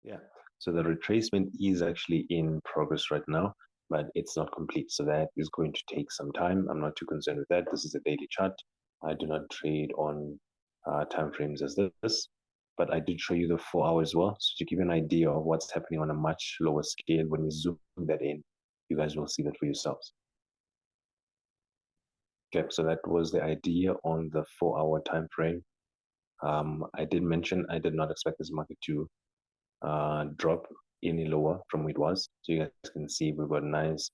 Yeah, so the retracement is actually in progress right now, but it's not complete. So that is going to take some time. I'm not too concerned with that. This is a daily chart. I do not trade on time frames as this, but I did show you the 4 hour as well. So to give you an idea of what's happening on a much lower scale, when we zoom that in, you guys will see that for yourselves. Okay, so that was the idea on the 4 hour time frame. I did mention I did not expect this market to drop any lower from where it was. So you guys can see we've got nice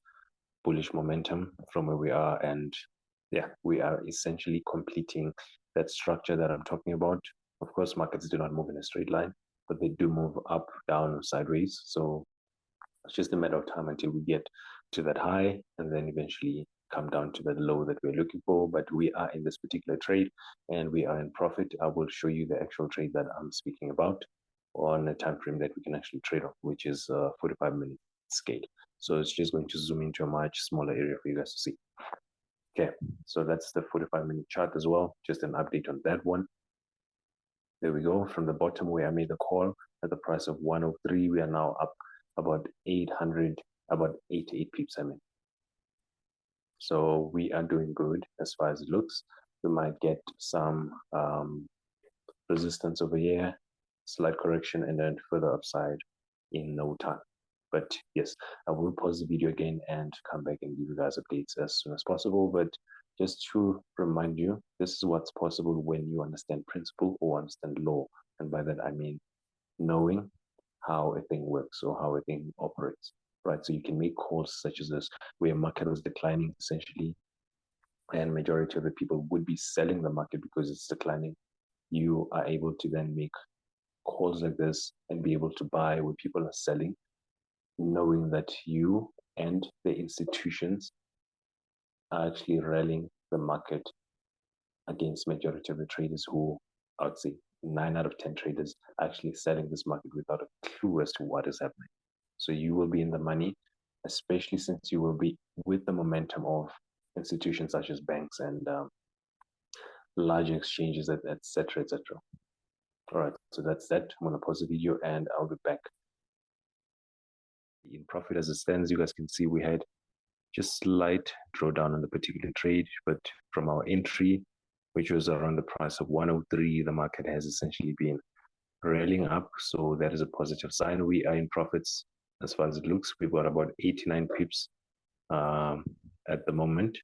bullish momentum from where we are, and yeah, we are essentially completing that structure that I'm talking about. Of course, markets do not move in a straight line, but they do move up, down, or sideways. So it's just a matter of time until we get to that high and then eventually come down to that low that we're looking for. But we are in this particular trade and we are in profit. I will show you the actual trade that I'm speaking about on a time frame that we can actually trade on, which is 45-minute scale. So it's just going to zoom into a much smaller area for you guys to see. Okay, so that's the 45-minute chart as well. Just an update on that one. There we go. From the bottom where I made the call at the price of 103, we are now up about 88 pips, I mean. So we are doing good as far as it looks. We might get some resistance over here, slight correction, and then further upside in no time. But yes, I will pause the video again and come back and give you guys updates as soon as possible. But just to remind you, this is what's possible when you understand principle or understand law. And by that, I mean knowing how a thing works or how a thing operates, right? So you can make calls such as this, where market was declining essentially, and majority of the people would be selling the market because it's declining. You are able to then make calls like this and be able to buy where people are selling, knowing that you and the institutions are actually rallying the market against majority of the traders who, I would say 9 out of 10 traders are actually selling this market without a clue as to what is happening. So you will be in the money, especially since you will be with the momentum of institutions such as banks and large exchanges, etc., etc. All right, so that's that. I'm going to pause the video and I'll be back. In profit as it stands, you guys can see we had just slight drawdown on the particular trade, but from our entry, which was around the price of 103, the market has essentially been rallying up. So that is a positive sign. We are in profits as far as it looks. We've got about 89 pips at the moment.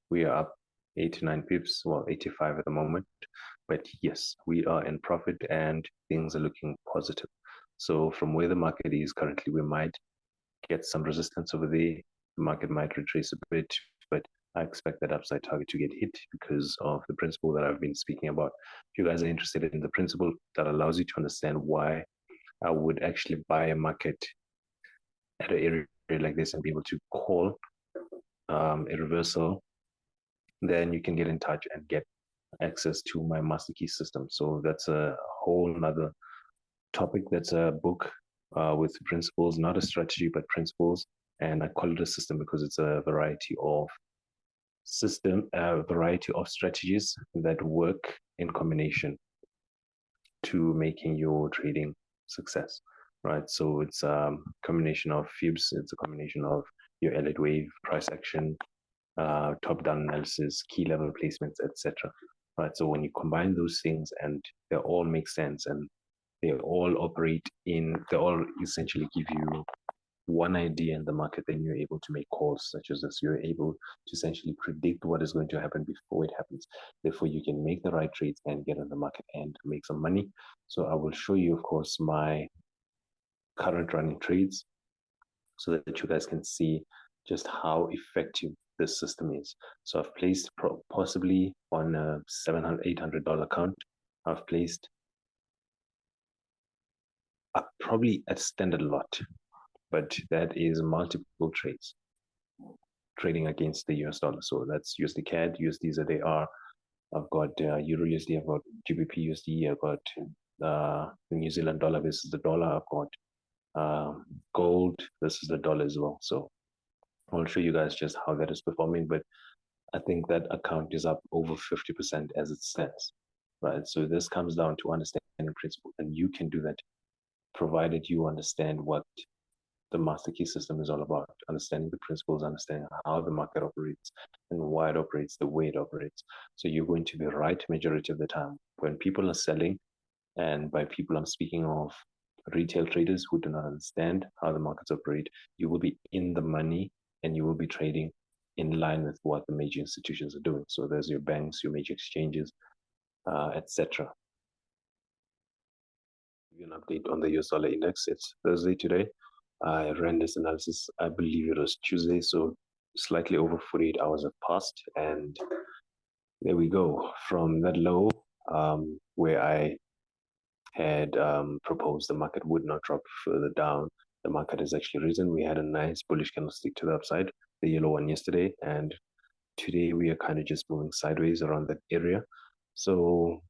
We are up 89 pips, well, 85 at the moment. But yes, we are in profit and things are looking positive. So from where the market is currently, we might get some resistance over there. The market might retrace a bit, but I expect that upside target to get hit because of the principle that I've been speaking about. If you guys are interested in the principle that allows you to understand why I would actually buy a market at an area like this and be able to call a reversal, then you can get in touch and get access to my master key system. So that's a whole nother topic. That's a book with principles, not a strategy, but principles. And I call it a system because it's a variety of strategies that work in combination to making your trading success, right? So it's a combination of fibs, it's a combination of your Elliott wave, price action, top-down analysis, key level placements, etc. Right? So when you combine those things and they all make sense and they all essentially give you one idea in the market, then you're able to make calls such as this. You're able to essentially predict what is going to happen before it happens. Therefore, you can make the right trades and get on the market and make some money. So I will show you, of course, my current running trades so that you guys can see just how effective this system is. So I've placed possibly on a $700, $800 account, I've placed probably at standard lot, but that is multiple trades trading against the US dollar. So that's USD CAD, USD ZAR. I've got Euro USD, I've got GBP USD, I've got the New Zealand dollar versus the dollar, I've got gold versus the dollar as well. So I'll show you guys just how that is performing, but I think that account is up over 50% as it stands, right? So this comes down to understanding principle, and you can do that provided you understand what the master key system is all about, understanding the principles, understanding how the market operates and why it operates the way it operates. So you're going to be right majority of the time. When people are selling, and by people I'm speaking of retail traders who do not understand how the markets operate, you will be in the money and you will be trading in line with what the major institutions are doing. So there's your banks, your major exchanges, etc. Give you an update on the US dollar index. It's Thursday today. I ran this analysis, I believe it was Tuesday, so slightly over 48 hours have passed, and there we go. From that low, where I had proposed the market would not drop further down, the market has actually risen. We had a nice bullish candlestick to the upside, the yellow one yesterday, and today we are kind of just moving sideways around that area. So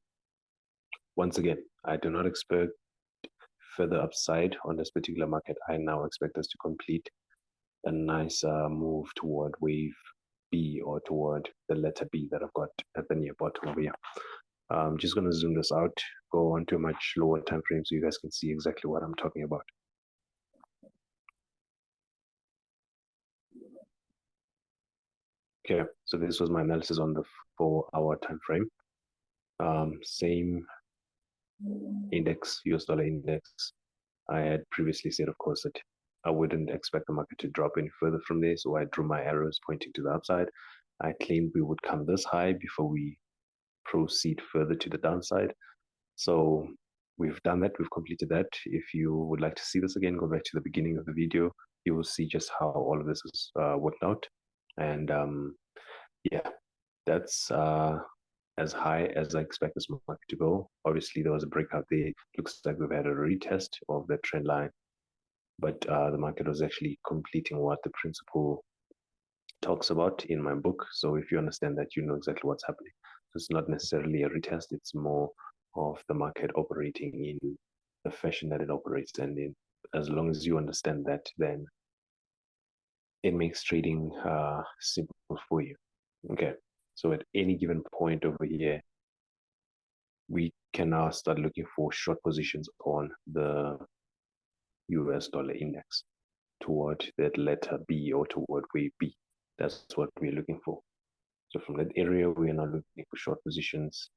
once again, I do not expect further upside on this particular market. I now expect us to complete a nice move toward wave B, or toward the letter B that I've got at the near bottom over here. I'm just going to zoom this out, go on to a much lower time frame so you guys can see exactly what I'm talking about. Okay, so this was my analysis on the 4-hour time frame. Same index, US dollar index. I had previously said, of course, that I wouldn't expect the market to drop any further from there, so I drew my arrows pointing to the upside. I claimed we would come this high before we proceed further to the downside. So we've done that, we've completed that. If you would like to see this again, go back to the beginning of the video. You will see just how all of this is worked out. And yeah, that's as high as I expect this market to go. Obviously, there was a breakout there. Looks like we've had a retest of the trend line, but the market was actually completing what the principle talks about in my book. So if you understand that, you know exactly what's happening. So it's not necessarily a retest, it's more of the market operating in the fashion that it operates. And as long as you understand that, then it makes trading simple for you. Okay, so at any given point over here, we can now start looking for short positions on the US dollar index toward that letter B, or toward wave B. That's what we're looking for. So from that area, we are now looking for short positions.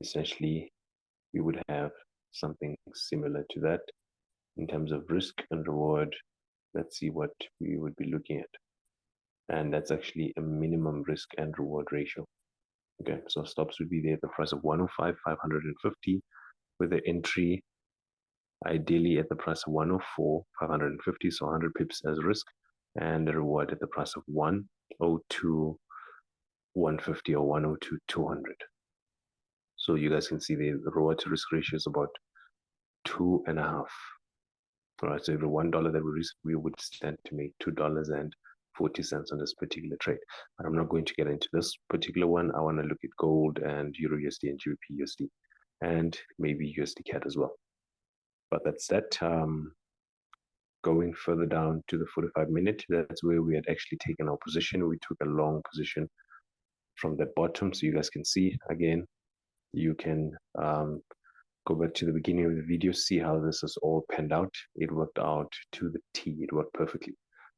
Essentially, we would have something similar to that in terms of risk and reward. Let's see what we would be looking at. And that's actually a minimum risk and reward ratio. Okay, so stops would be there at the price of 105, 550, with the entry ideally at the price of 104, 550, so 100 pips as risk, and the reward at the price of 102, 150, or 102, 200. So you guys can see the reward to risk ratio is about 2.5. All right, so every $1 that we risk, we would stand to make $2.40 on this particular trade. But I'm not going to get into this particular one. I want to look at gold and Euro USD and GBP USD, and maybe USD CAD as well. But that's that. Going further down to the 45-minute, that's where we had actually taken our position. We took a long position from the bottom, so you guys can see again. You can go back to the beginning of the video, see how this is all panned out. It worked out to the T. It worked perfectly,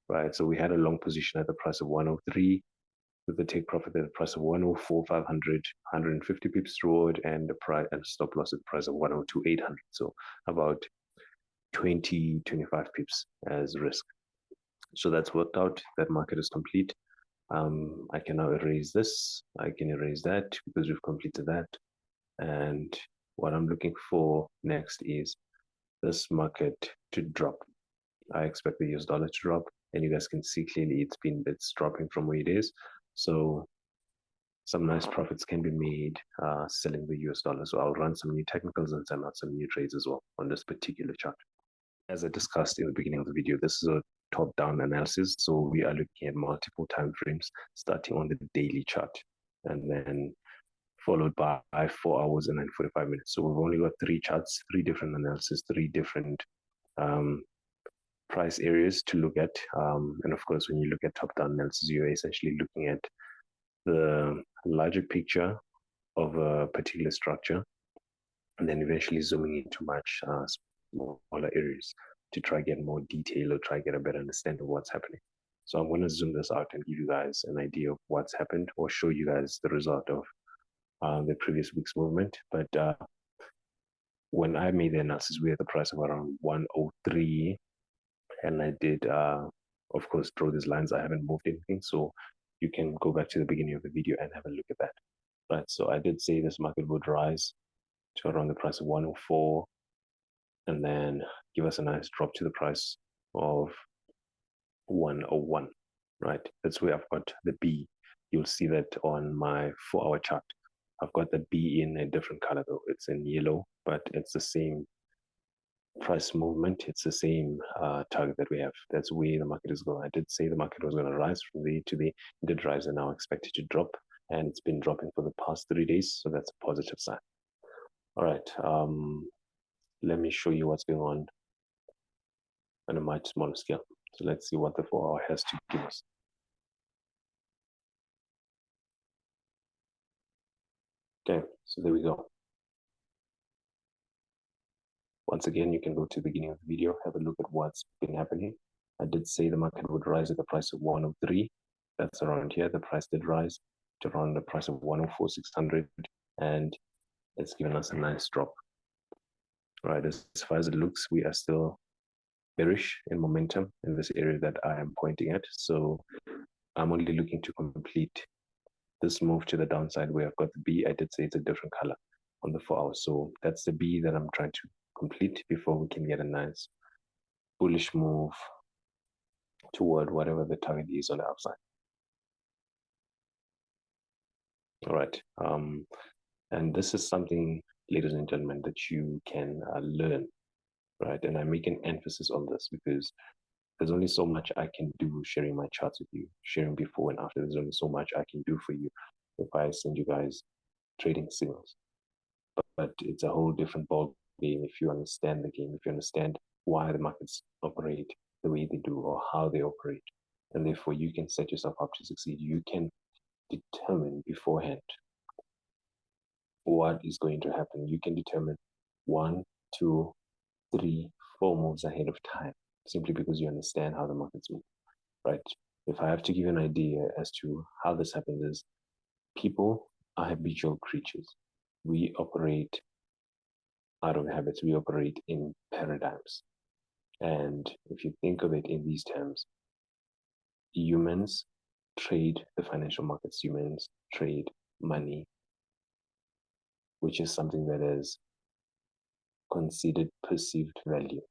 right? So we had a long position at the price of 103, with the take profit at the price of 104, 500, 150 pips reward, and the price and stop loss at the price of 102, 800. So about 20, 25 pips as risk. So that's worked out. That market is complete. I can now erase this. I can erase that because we've completed that. And what I'm looking for next is this market to drop. I expect the US dollar to drop, and you guys can see clearly it's dropping from where it is. So some nice profits can be made selling the US dollar. So I'll run some new technicals and send out some new trades as well on this particular chart. As I discussed in the beginning of the video, this is a top-down analysis. So we are looking at multiple time frames, starting on the daily chart, and then followed by 4 hours and then 45 minutes. So we've only got 3 charts, 3 different analysis, 3 different price areas to look at. And of course, when you look at top-down analysis, you're essentially looking at the larger picture of a particular structure, and then eventually zooming into much smaller areas to try get more detail or try get a better understanding of what's happening. So I'm going to zoom this out and give you guys an idea of what's happened, or show you guys the result of the previous week's movement. But when I made the analysis, we had the price of around 103, and I did, of course, draw these lines. I haven't moved anything, so you can go back to the beginning of the video and have a look at that. Right, so I did say this market would rise to around the price of 104, and then give us a nice drop to the price of 101. Right, that's where I've got the B. You'll see that on my 4-hour chart. I've got the B in a different color though. It's in yellow, but it's the same price movement. It's the same target that we have. That's where the market is going. I did say the market was going to rise from there to there. It did rise, and now expected to drop, and it's been dropping for the past 3 days, so that's a positive sign. All right, let me show you what's going on a much smaller scale. So let's see what the 4-hour has to give us. Okay, so there we go. Once again, you can go to the beginning of the video, have a look at what's been happening. I did say the market would rise at the price of 103. That's around here. The price did rise to around the price of 104,600, and it's given us a nice drop. All right, as far as it looks, we are still bearish in momentum in this area that I am pointing at. So I'm only looking to complete this move to the downside where I've got the B. I did say it's a different color on the 4 hours. So that's the B that I'm trying to complete before we can get a nice bullish move toward whatever the target is on the upside. All right. And this is something, ladies and gentlemen, that you can learn, right? And I make an emphasis on this because there's only so much I can do sharing my charts with you, sharing before and after. There's only so much I can do for you if I send you guys trading signals. But it's a whole different ball game if you understand the game, if you understand why the markets operate the way they do or how they operate. And therefore, you can set yourself up to succeed. You can determine beforehand what is going to happen. You can determine 1, 2, 3, 4 moves ahead of time, simply because you understand how the markets move, right? If I have to give you an idea as to how this happens, is people are habitual creatures. We operate out of habits. We operate in paradigms. And if you think of it in these terms, humans trade the financial markets. Humans trade money, which is something that is considered perceived value,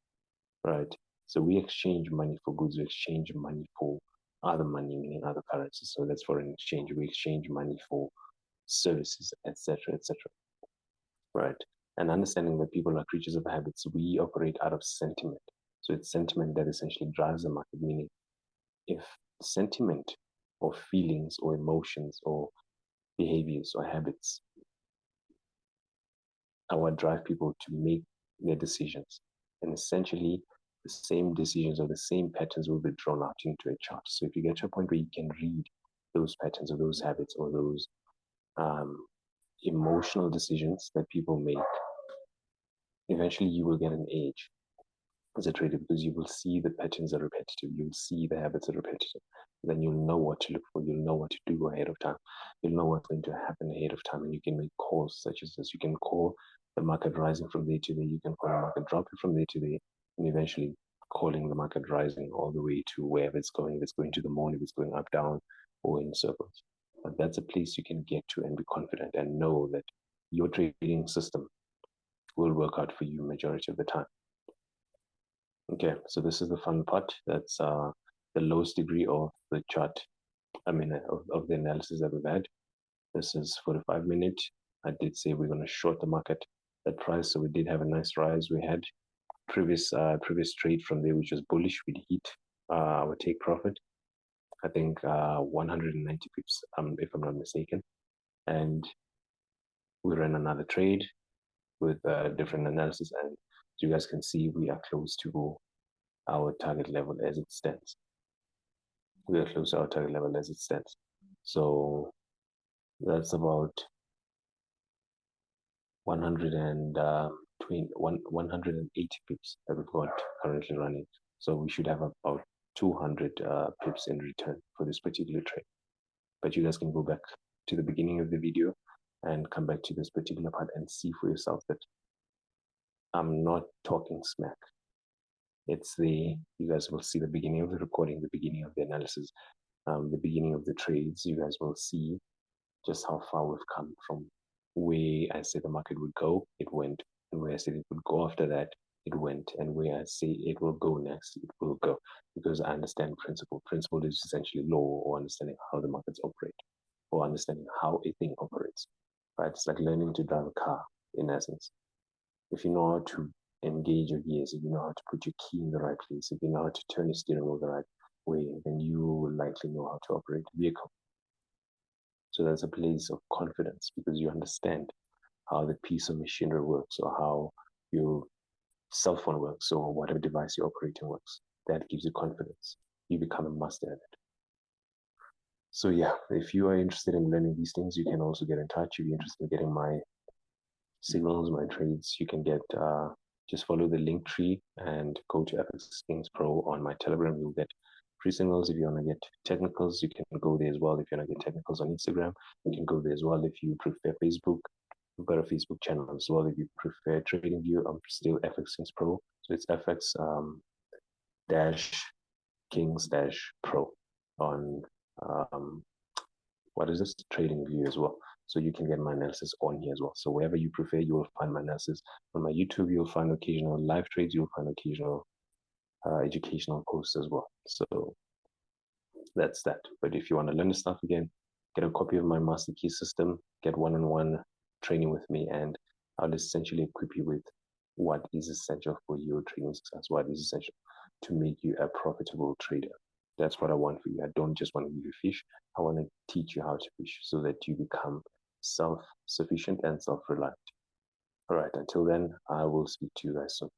right? So we exchange money for goods. We exchange money for other money, meaning other currencies. So that's foreign exchange. We exchange money for services, etc., etc. Right? And understanding that people are creatures of habits, we operate out of sentiment. So it's sentiment that essentially drives the market, meaning if sentiment or feelings or emotions or behaviors or habits are what drive people to make their decisions, and essentially the same decisions or the same patterns will be drawn out into a chart. So if you get to a point where you can read those patterns or those habits or those emotional decisions that people make, eventually you will get an edge as a trader because you will see the patterns are repetitive. You'll see the habits are repetitive. Then you'll know what to look for. You'll know what to do ahead of time. You'll know what's going to happen ahead of time, and you can make calls such as this. You can call the market rising from there to there. You can call the market dropping from there to there, and eventually calling the market rising all the way to wherever it's going. If it's going to the moon, if it's going up, down, or in circles. But that's a place you can get to and be confident and know that your trading system will work out for you majority of the time. Okay, so this is the fun part. That's the lowest degree of the chart, of the analysis that we've had. This is 45 minutes. I did say we're going to short the market at price, so we did have a nice rise. We had previous trade from there, which was bullish. We'd hit our take profit, I think 190 pips, if I'm not mistaken. And we ran another trade with different analysis, and as you guys can see, we are close to our target level as it stands. We are close to our target level as it stands. So that's about 120 between 180 pips that we've got currently running. So we should have about 200 pips in return for this particular trade. But you guys can go back to the beginning of the video and come back to this particular part and see for yourself that I'm not talking smack. It's you guys will see the beginning of the recording, the beginning of the analysis, the beginning of the trades. You guys will see just how far we've come from where I said the market would go, it went. And where I said it would go after that, it went. And where I say it will go next, it will go. Because I understand principle. Principle is essentially law, or understanding how the markets operate, or understanding how a thing operates. Right? It's like learning to drive a car, in essence. If you know how to engage your gears, if you know how to put your key in the right place, if you know how to turn your steering wheel the right way, then you will likely know how to operate a vehicle. So there's a place of confidence because you understand how the piece of machinery works, or how your cell phone works, or whatever device you're operating works. That gives you confidence. You become a master at it. So yeah, if you are interested in learning these things, you can also get in touch. If you're interested in getting my signals, my trades, you can get, just follow the link tree and go to FX Kings Pro on my Telegram. You'll get free signals. If you want to get technicals, you can go there as well. If you want to get technicals on Instagram, you can go there as well. If you prefer Facebook, we've got a Facebook channel as well. If you prefer trading view, I'm still FX Kings Pro. So it's FX dash Kings dash Pro on what is this, trading view as well. So you can get my analysis on here as well. So wherever you prefer, you will find my analysis. On my YouTube, you'll find occasional live trades. You'll find occasional educational posts as well. So that's that. But if you want to learn the stuff again, get a copy of my master key system, get one-on-one training with me, and I'll essentially equip you with what is essential for your trading success, what is essential to make you a profitable trader. That's what I want for you. I don't just want to give you fish. I want to teach you how to fish so that you become self-sufficient and self-reliant. All right, until then, I will speak to you guys soon.